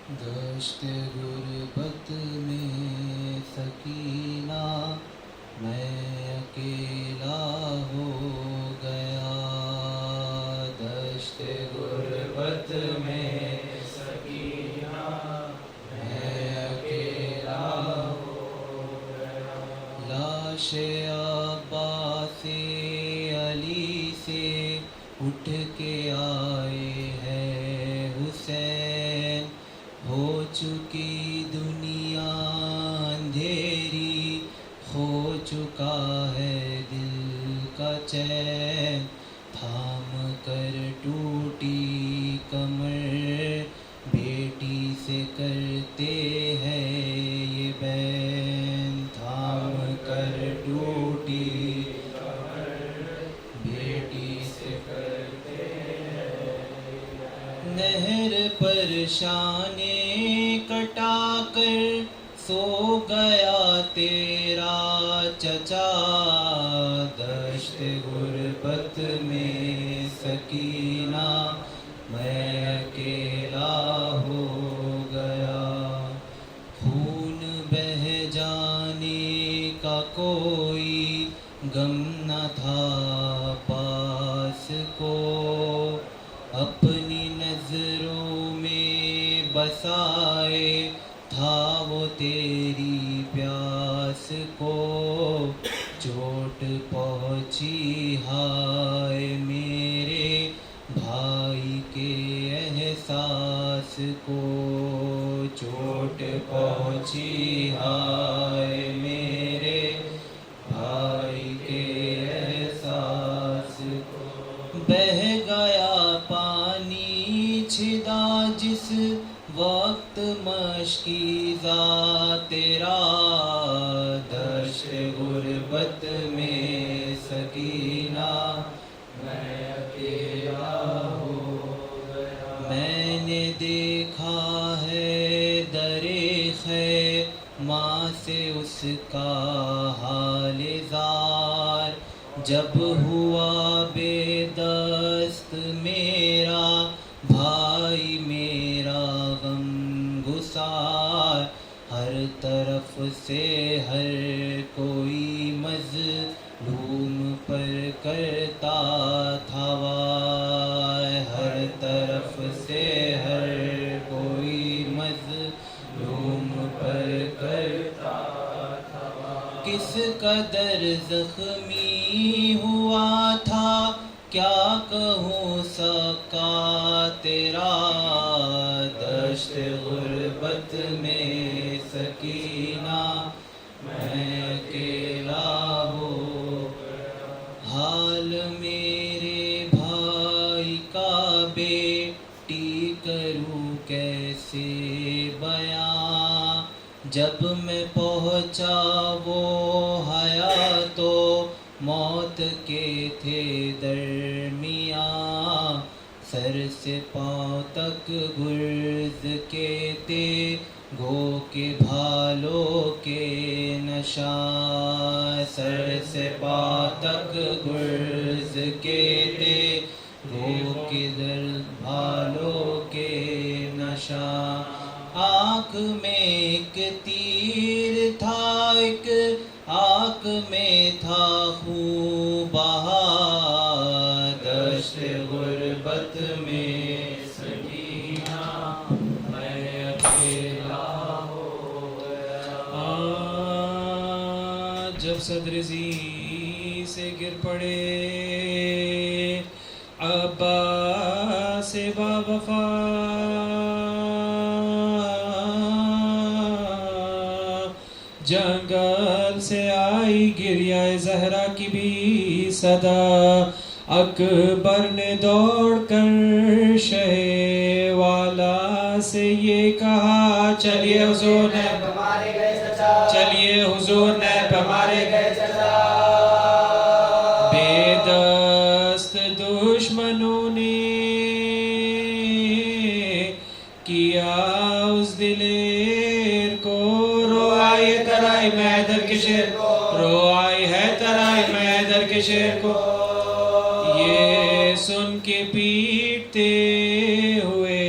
दश्त गुरबत में सकीना मैं अकेला हो गया। दश्त गुरबत में सकीना मैं अकेला हो गया। लाश अब्बासे अली से उठ के आए हैं हुसैन। हो चुकी दुनिया अंधेरी, खो चुका है दिल का चैन। थाम कर टूटी कमर, बेटी से करते हैं ये बैन। थाम कर टूटी कमर, बेटी से करते हैं। नहर पर शाने कटा कर सो गया तेरा चचा। दश्त गुरबत में सकीना मैं अकेला हो गया। खून बह जाने का कोई गम न था पास को। अपनी नजरों में बसाए था वो तेरी प्यास को। चोट पहुँची हाय मेरे भाई के एहसास को। चोट पहुँची हाय मेरे भाई के एहसास को। बह गया पानी छिदा जिस वक्त मशकीज़ा तेरा। दश्त गुरबत में सकीना मैं अकेला हो गया। मैंने देखा है दरे खैर माँ से उसका हाल ज़ार। जब हुआ बेदस्त मेरा भाई मेरा गम गुसार। हर तरफ से हर कोई मज़लूम पर करता था वार। हर तरफ से हर कोई मज़लूम पर करता था वार। किस कदर ज़ख्मी हुआ था क्या कहूँ सका तेरा। दश्त गुरबत में सकीना मैं अकेला हो गया। हाल मेरे भाई का बेटी करूँ कैसे बयां। जब मैं पहुँचा वो हया तो मौत के थे दरमियाँ। सर से पाँव तक गुर्ज के थे गो के भालों के नशां। सर से पाँव तक गुर्ज के थे गो के भालों के नशां। आँख में एक तीर था एक आँख में था खून बहा। दश्त गुरबत में सकीना मैं अकेला हो गया। जब सदरजी से गिर पड़े अब्बा से बावफा। जंगल से आई गिरिया ज़हरा की भी सदा। अकबर ने दौड़ कर शहे वाला से ये कहा चलिए हुजूर नैब हमारे गए चचा। चलिए हुजूर नैब हमारे गए चचा। बेदस्त दुश्मनों ने किया उस दिलेर को। रोआई है तराई मैदर के शेर को। रोआई है तराई मैदर के शेर को। ये सुन के पीटते हुए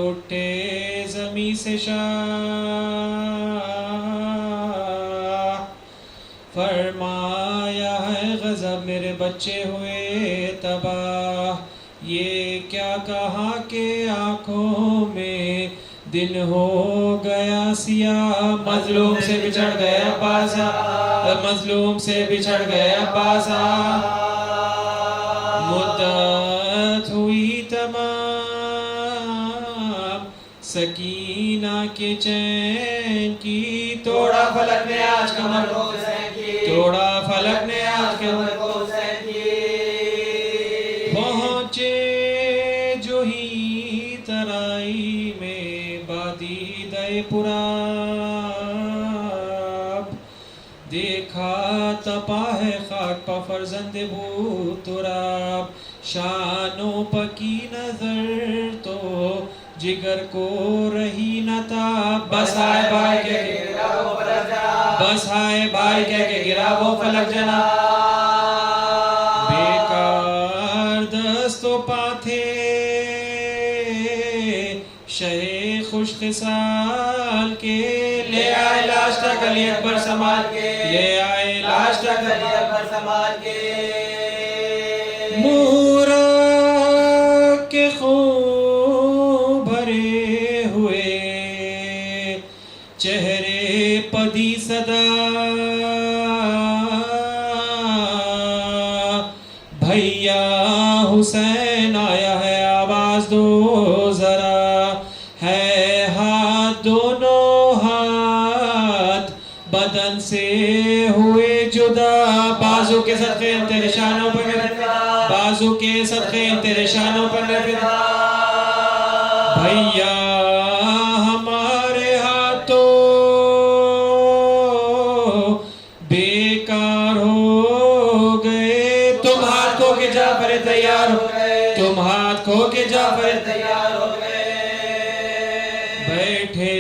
उठे जमीन शाह। फरमाया है गजब मेरे बच्चे हुए तबाह, ये क्या कहा के आँखों में दिन हो गया सियाह। मजलूम से बिछड़ गया बासा, मजलूम से बिछड़ गया बासा। मुद्दत हुई तमाम सकीना के चैन की, तोड़ा फलक ने आज कमर को की, तोड़ा फलक ने आज कमर को की। पहुँचे जो ही तराई में बादी दे पुराब, देखा तपा है खाक पा फर्जंद भूतुराब। शानों पकी नजर तो जिगर को रही न ताब, बस आए भाई के गिरा वो फलक जना, बस आए भाई के गिरा वो फलक जना। बेकार दस्तो पाथे शहे खुश खिसाल के, ले आए लाश तक अली अकबर संभाल के, ले आए लाश तक अली अकबर संभाल के। मूरा के खून भरे हुए चेहरे पदी सदा, भैया हुसैन आया है आवाज दो जरा। है हाथ दोनों हाथ बदन से हुए जुदा, बाजू के सदके तेरे शानों पर फिदा, बाजू के सदके तेरे शानों पर फिदा। भैया हमारे हाथों बेकार हो गए, तुम हाथ खो के जाफर तैयार हो गए, तुम हाथ खो के जाफर तैयार हो गए। बैठे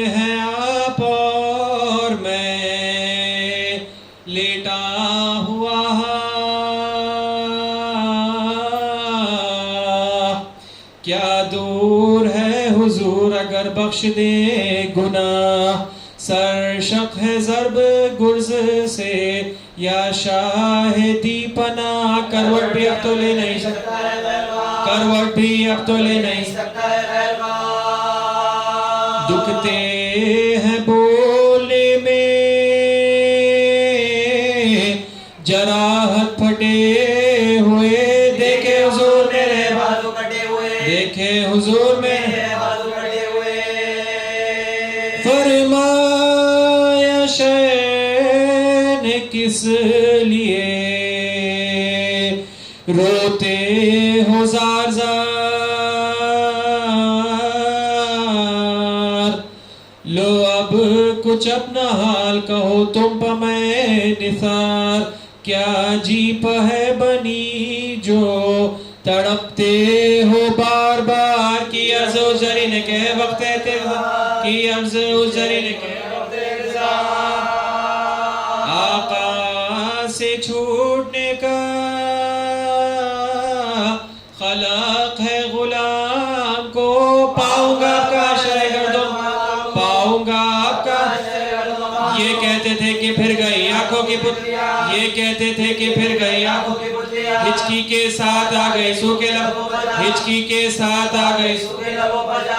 हैं आप और मैं लेटा हुआ, क्या दूर है हुजूर अगर बख्श दे गुनाह। सरशक है ज़र्ब गुर्ज से या शाहिदी पना, करवट भी अब तो ले नहीं सकता है, करवट भी अब तो ले नहीं सकता है। दुखते हैं बोले में जराहत फटे हुए, देखे हुजूर मेरे बाजू कटे हुए, देखे हुजूर मेरे बाजू कटे हुए। फरमाया शैन किस लिए रोते हो जार जार, लो अब कुछ अपना हाल कहो तुम पर मैं निसार। क्या जीप है बनी जो तड़पते हो बार बार, की अर्ज़ उजरीन के वक्त की अर्ज़ उजरीन के वक्त आका से छूटने का खलक है गुलाम को, पाऊंगा आपका शह गर्दो, पाऊंगा आपका। ये कहते थे कि फिर गई आंखों की पुतलियां, ये कहते थे कि फिर गई आंखों की पुतलियां। हिचकी के साथ आ गई सूखे लबों पर, हिचकी के साथ आ गई सूखे लबों पर।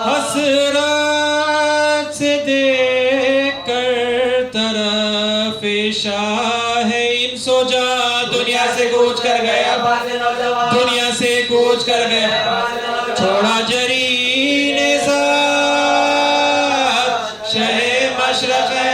हसरत से देख कर तरफ शाह इन सो जा, दुनिया से कूच कर गया, दुनिया से कूच कर गया। छोड़ा जरीने साथ शहे मशरक़ है,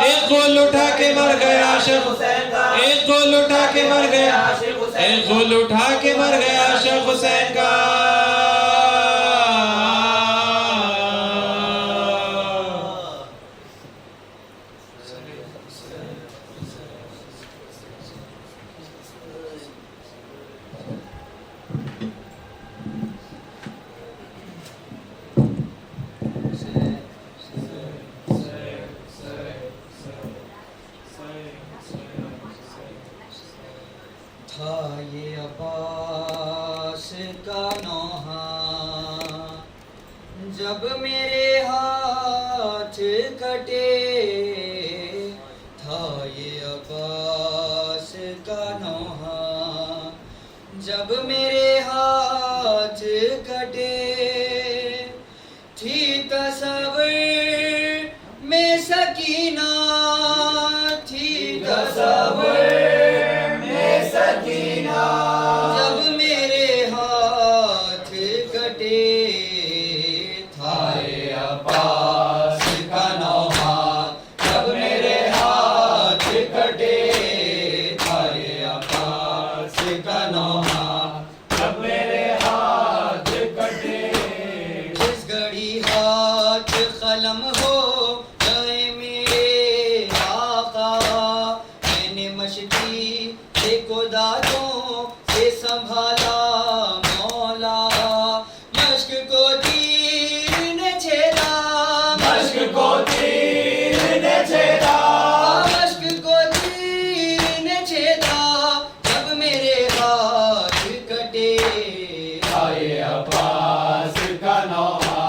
एक गोल उठा के मर गया आशिक़ हुसैन का, एक गोल उठा के मर गया, एक गोल उठा के मर गया आशिक़ हुसैन का। था ये अब्बास का नौहा, जब मेरे हाथ कटे था ये अब्बास का नौहा, जब मेरे हाथ कटे थी तसव्वुर में सकीना, थी तसव्वुर में सकीना, जब मेरे हाथ कटे था ये अब्बास का नौहा, जब मेरे हाथ कटे था ये अब्बास का नौहा, जब मेरे हाथ कटे। जिस घड़ी हाथ कलम हो गए मेरे आका, मैंने मशकी देखो दादों से संभाला मौला, मश्क को तीर ने छेदा, मश्क को तीर ने छेदा, मश्क को तीर ने छेदा, जब मेरे हाथ कटे आए अब्बास का नौहा,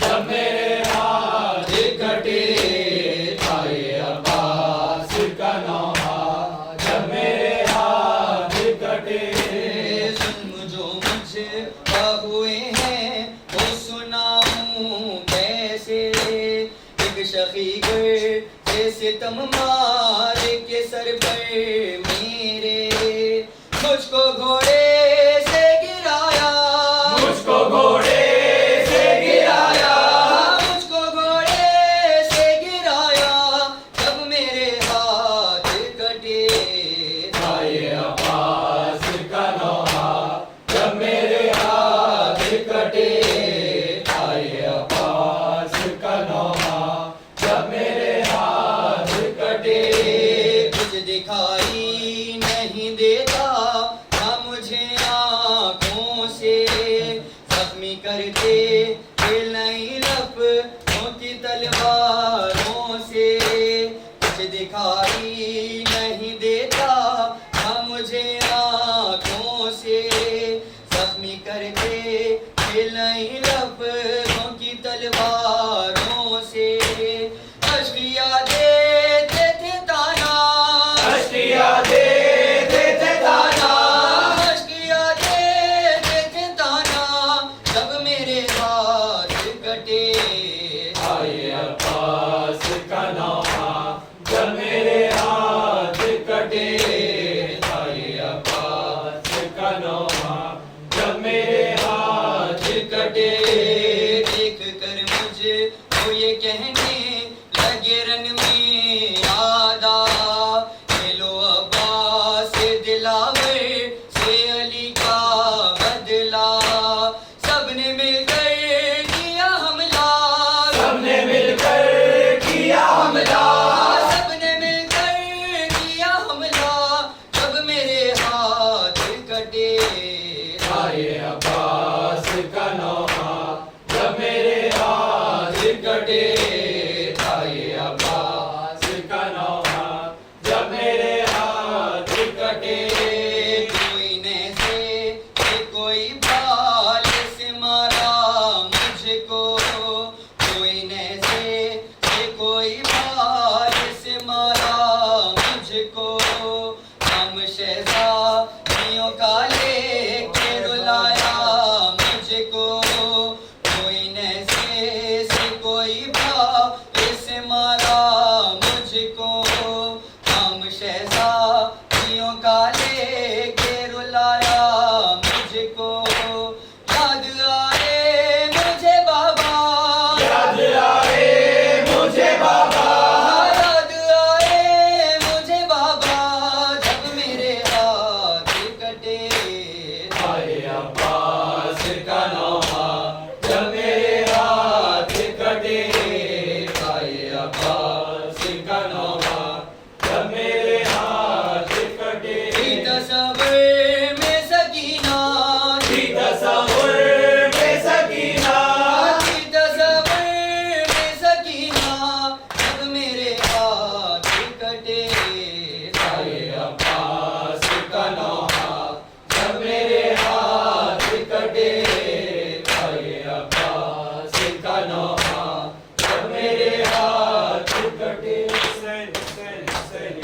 जब मेरे हाथ कटे आए अब्बास का नौहा, जब मेरे हाथ कटे। जुल्म जो मुझ पर हुए हैं वो सुनाऊं कैसे, एक शकीगर से सितम मार के सर पर मेरे, मुझको घोड़े से गिराया, मुझको घोड़े से गिराया, मुझको घोड़े से गिराया, जब मेरे हाथ कटे आए अब्बास का नौहा, जब मेरे हाथ कटे आए अब्बास का नौहा, जब मेरे हाथ कटे। कुछ दिखाई नहीं देता ना मुझे आँखों से, जख्मी करते ये नई लफ्ज़ों की तलवारों से, कुछ दिखाई नहीं देता ना मुझे आँखों से, जख्मी करते ये नई लफ्ज़ों की तलवारों से। अश्किया देते थे ताना, अश्किया देते थे ताना, अश्किया देते थे ताना, जब मेरे हाथ कटे आए अब्बास का नौहा, जब मेरे हाथ कटे आए अब्बास का नौहा, जब मेरे हाथ कटे। देख कर मुझे वो ये कहने लगे रन में आदा, ये लो अब्बास दिलावर से अली का बदला, सबने मिलकर किया हमला, सबने मिलकर किया हमला, सबने मिलकर किया हमला, जब मेरे हाथ कटे आए अब्बास का नौहा, जब मेरे हाथ कटे आए अब्बास का नौहा, जब मेरे हाथ कटे। कोई नैसे कोई बाल से मारा मुझको, कोई नैसे कोई बाल से मारा मुझको, हम शहज़ादियों का लेके रुलाया मुझको, कोई नैसे से कोई बाल से मारा मुझको, हम शहज़ादियों का लेके रुलाया मुझको। याद आए मुझे बाबा, याद आए मुझे बाबा, याद आए मुझे बाबा, जब मेरे हाथ कटे आए अब्बास का नौहा, जब मेरे हाथ कटे आए अब्बास का नौहा, जब मेरे हाथ कटे। हुसैन हुसैन हुसैन